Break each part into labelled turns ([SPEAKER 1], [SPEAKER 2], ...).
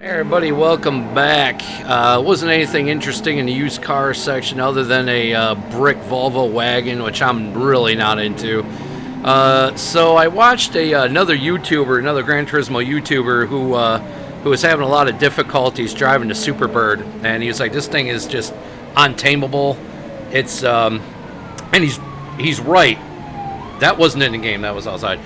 [SPEAKER 1] Hey everybody, welcome back. Wasn't anything interesting in the used car section other than a brick Volvo wagon, which I'm really not into. So I watched another YouTuber, another Gran Turismo YouTuber who was having a lot of difficulties driving the Superbird, and he was like, "This thing is just untamable." It's and he's right. That wasn't in the game. That was outside.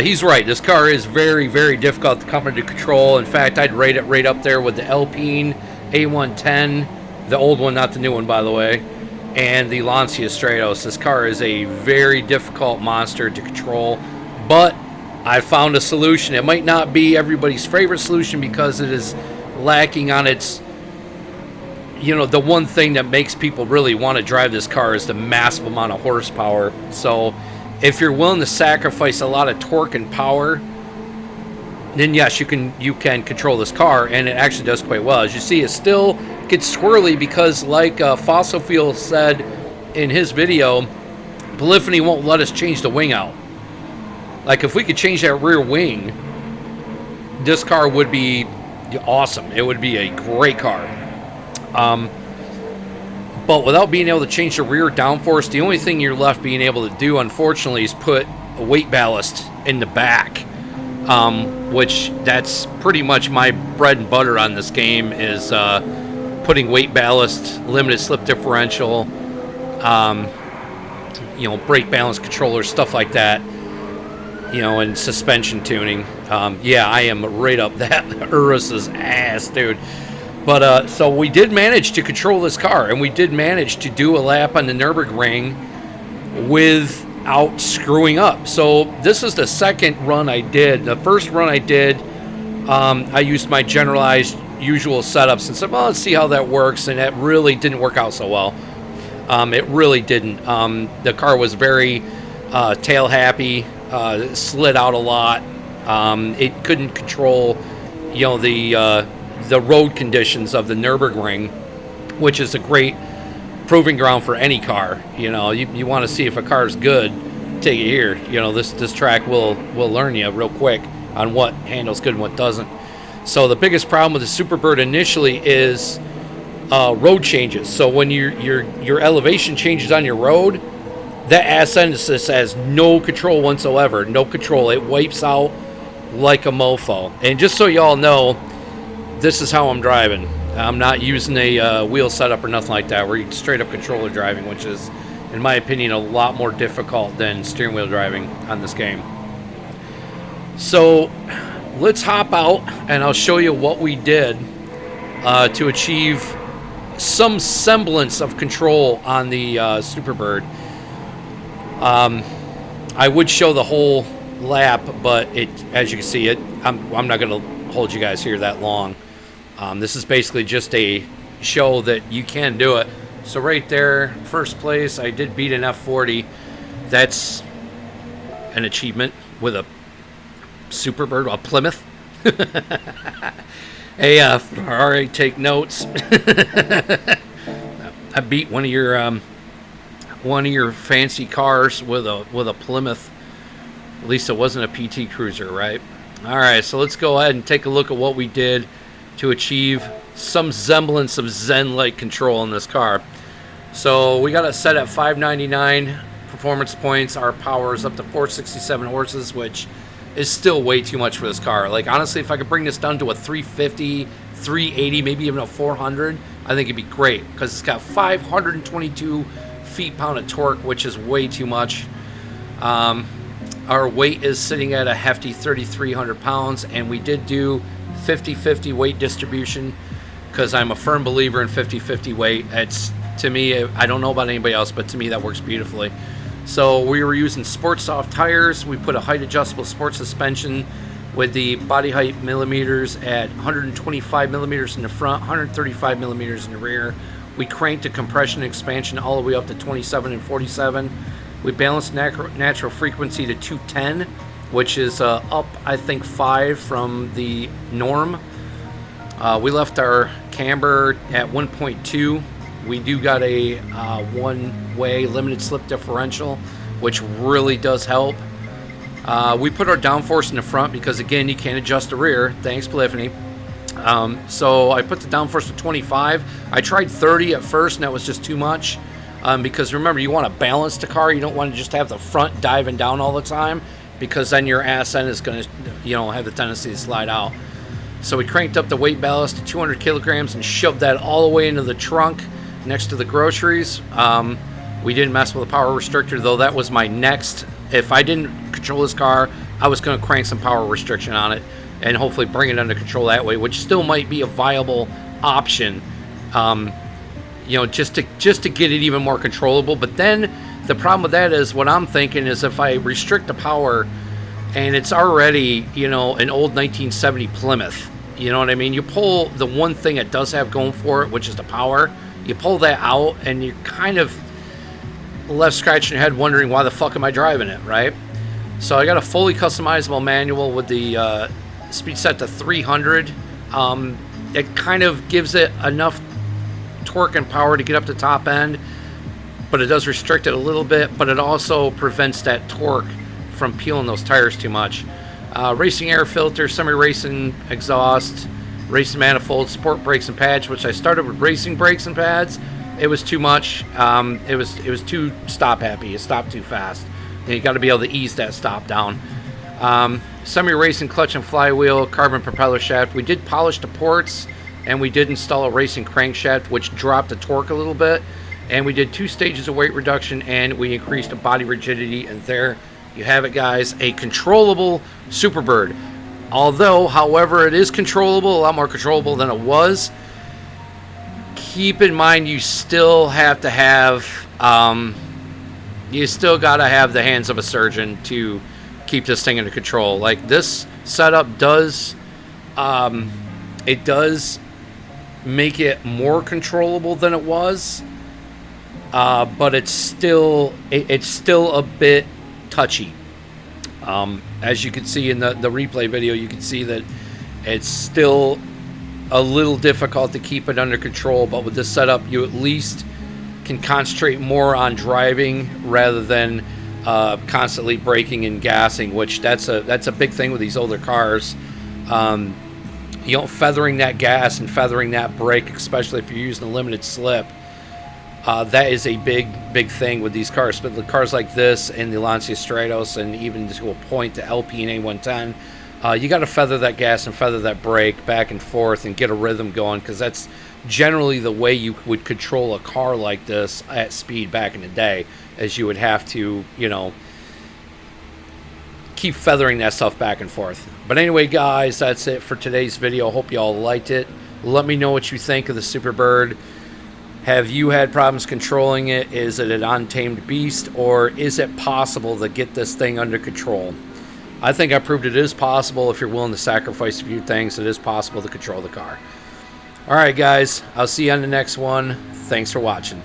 [SPEAKER 1] He's right. This car is very, very difficult to come into control. In fact, I'd rate it right up there with the Alpine A110, the old one, not the new one, by the way, and the Lancia Stratos. This car is a very difficult monster to control, but I found a solution. It might not be everybody's favorite solution because it is lacking on its, the one thing that makes people really want to drive this car is the massive amount of horsepower. So if you're willing to sacrifice a lot of torque and power, then yes, you can control this car, and it actually does quite well. As you see, it still gets swirly because, like Fossil Fuel said in his video, Polyphony won't let us change the wing out. Like, if we could change that rear wing, this car would be awesome. It would be a great car. But without being able to change the rear downforce, the only thing you're left being able to do, unfortunately, is put a weight ballast in the back, which that's pretty much my bread and butter on this game is putting weight ballast, limited slip differential, brake balance controllers, stuff like that, and suspension tuning. Yeah, I am right up that Urus's ass, dude. But so we did manage to control this car, and we did manage to do a lap on the Nürburgring without screwing up. So this is the second run I did. The first run I did, I used my generalized usual setups and said, well, let's see how that works, and that really didn't work out so well. It really didn't. The car was very tail happy, slid out a lot. It couldn't control, the road conditions of the Nürburgring, which is a great proving ground for any car. You want to see if a car is good, take it here. This track will learn you real quick on what handles good and what doesn't. So the biggest problem with the Superbird initially is road changes. So when your elevation changes on your road, that ascensus has no control whatsoever. No control. It wipes out like a mofo. And just so y'all know, this is how I'm driving. I'm not using a wheel setup or nothing like that. We're straight up controller driving, which is, in my opinion, a lot more difficult than steering wheel driving on this game. So let's hop out and I'll show you what we did to achieve some semblance of control on the Superbird. I would show the whole lap, but as you can see, I'm not going to hold you guys here that long. This is basically just a show that you can do it. So right there, first place, I did beat an F40. That's an achievement with a Superbird, a Plymouth. Hey, Ferrari, take notes. I beat one of your fancy cars with a Plymouth. At least it wasn't a PT Cruiser, right? All right, so let's go ahead and take a look at what we did to achieve some semblance of Zen-like control in this car. So we got it set at 599 performance points. Our power is up to 467 horses, which is still way too much for this car. Like, honestly, if I could bring this down to a 350, 380, maybe even a 400, I think it'd be great because it's got 522 feet-pound of torque, which is way too much. Our weight is sitting at a hefty 3,300 pounds, and we did do 50-50 weight distribution because I'm a firm believer in 50-50 weight. It's, to me, I don't know about anybody else, but to me that works beautifully. So we were using sport soft tires. We put a height adjustable sport suspension with the body height millimeters at 125 millimeters in the front, 135 millimeters in the rear. We cranked the compression and expansion all the way up to 27 and 47. We balanced natural frequency to 210, which is up, I think, 5 from the norm. We left our camber at 1.2. We do got a one-way limited slip differential, which really does help. We put our downforce in the front because, again, you can't adjust the rear. Thanks, Polyphony. So I put the downforce to 25. I tried 30 at first, and that was just too much. Because remember, you want to balance the car. You don't want to just have the front diving down all the time, because then your ass end is going to, have the tendency to slide out. So we cranked up the weight ballast to 200 kilograms and shoved that all the way into the trunk next to the groceries. We didn't mess with the power restrictor, though. That was my next. If I didn't control this car, I was going to crank some power restriction on it and hopefully bring it under control that way, which still might be a viable option. Just to get it even more controllable. But then the problem with that is, what I'm thinking is, if I restrict the power and it's already, an old 1970 Plymouth, you know what I mean? You pull the one thing it does have going for it, which is the power. You pull that out and you're kind of left scratching your head wondering, why the fuck am I driving it, right? So I got a fully customizable manual with the speed set to 300. It kind of gives it enough torque and power to get up to top end, but it does restrict it a little bit, but it also prevents that torque from peeling those tires too much. Racing air filter, semi-racing exhaust, racing manifold, sport brakes and pads, which I started with racing brakes and pads. It was too much. It was too stop happy. It stopped too fast. And you got to be able to ease that stop down. Semi-racing clutch and flywheel, carbon propeller shaft. We did polish the ports, and we did install a racing crankshaft, which dropped the torque a little bit. And we did 2 stages of weight reduction, and we increased the body rigidity. And there you have it, guys, a controllable Superbird. Although, however, it is controllable, a lot more controllable than it was. Keep in mind, you still have to have, you still got to have the hands of a surgeon to keep this thing under control. Like, this setup does, it does make it more controllable than it was, but it's still a bit touchy. As you can see in the replay video, you can see that it's still a little difficult to keep it under control, but with this setup, you at least can concentrate more on driving rather than constantly braking and gassing, which that's a big thing with these older cars. Feathering that gas and feathering that brake, especially if you're using a limited slip, that is a big thing with these cars. But the cars like this and the Lancia Stratos, and even to a point the LP and A110, you got to feather that gas and feather that brake back and forth and get a rhythm going, because that's generally the way you would control a car like this at speed back in the day, as you would have to, keep feathering that stuff back and forth. But anyway, guys, that's it for today's video. Hope you all liked it. Let me know what you think of the Superbird. Have you had problems controlling it? Is it an untamed beast, or is it possible to get this thing under control? I think I proved it is possible. If you're willing to sacrifice a few things, it is possible to control the car. All right, guys, I'll see you on the next one. Thanks for watching.